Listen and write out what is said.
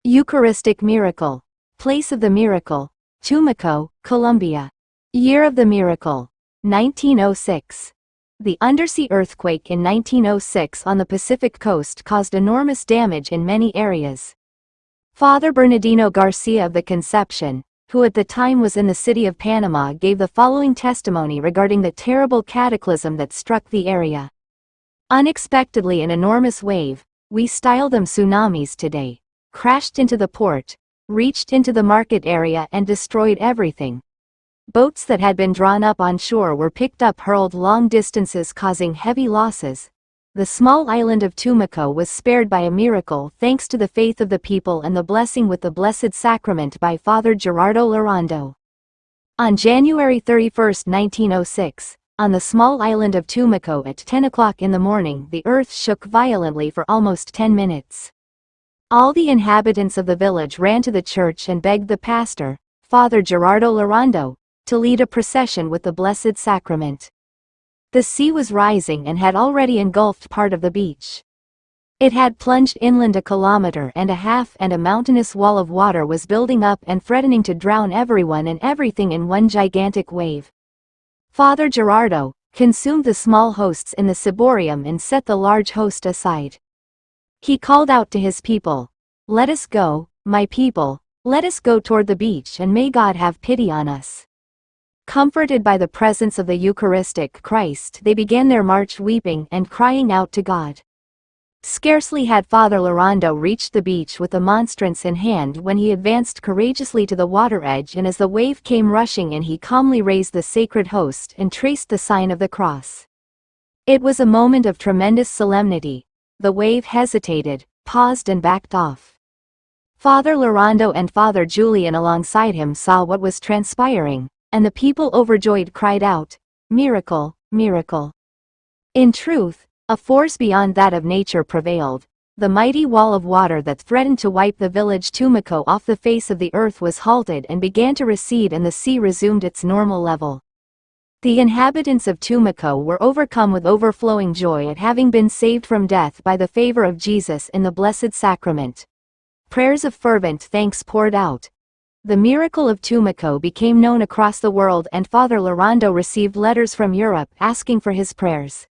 Eucharistic miracle. Place of the miracle. Tumaco, Colombia. Year of the miracle. 1906. The undersea earthquake in 1906 on the Pacific coast caused enormous damage in many areas. Father Bernardino Garcia of the Conception, who at the time was in the city of Panama, gave the following testimony regarding the terrible cataclysm that struck the area. Unexpectedly, an enormous wave, we style them tsunamis today, crashed into the port, reached into the market area and destroyed everything. Boats that had been drawn up on shore were picked up, hurled long distances, causing heavy losses. The small island of Tumaco was spared by a miracle thanks to the faith of the people and the blessing with the Blessed Sacrament by Father Gerardo Lorando. On January 31, 1906, on the small island of Tumaco at 10 o'clock in the morning, the earth shook violently for almost 10 minutes. All the inhabitants of the village ran to the church and begged the pastor, Father Gerardo Lorando, to lead a procession with the Blessed Sacrament. The sea was rising and had already engulfed part of the beach. It had plunged inland 1.5 kilometers and a mountainous wall of water was building up and threatening to drown everyone and everything in one gigantic wave. Father Gerardo consumed the small hosts in the ciborium and set the large host aside. He called out to his people, "Let us go, my people, let us go toward the beach, and may God have pity on us." Comforted by the presence of the Eucharistic Christ, they began their march weeping and crying out to God. Scarcely had Father Lorando reached the beach with the monstrance in hand when he advanced courageously to the water edge, and as the wave came rushing in, he calmly raised the sacred host and traced the sign of the cross. It was a moment of tremendous solemnity. The wave hesitated, paused and backed off. Father Lorando and Father Julian alongside him saw what was transpiring, and the people overjoyed cried out, "Miracle, miracle." In truth, a force beyond that of nature prevailed. The mighty wall of water that threatened to wipe the village Tumaco off the face of the earth was halted and began to recede, and the sea resumed its normal level. The inhabitants of Tumaco were overcome with overflowing joy at having been saved from death by the favor of Jesus in the Blessed Sacrament. Prayers of fervent thanks poured out. The miracle of Tumaco became known across the world, and Father Lorando received letters from Europe asking for his prayers.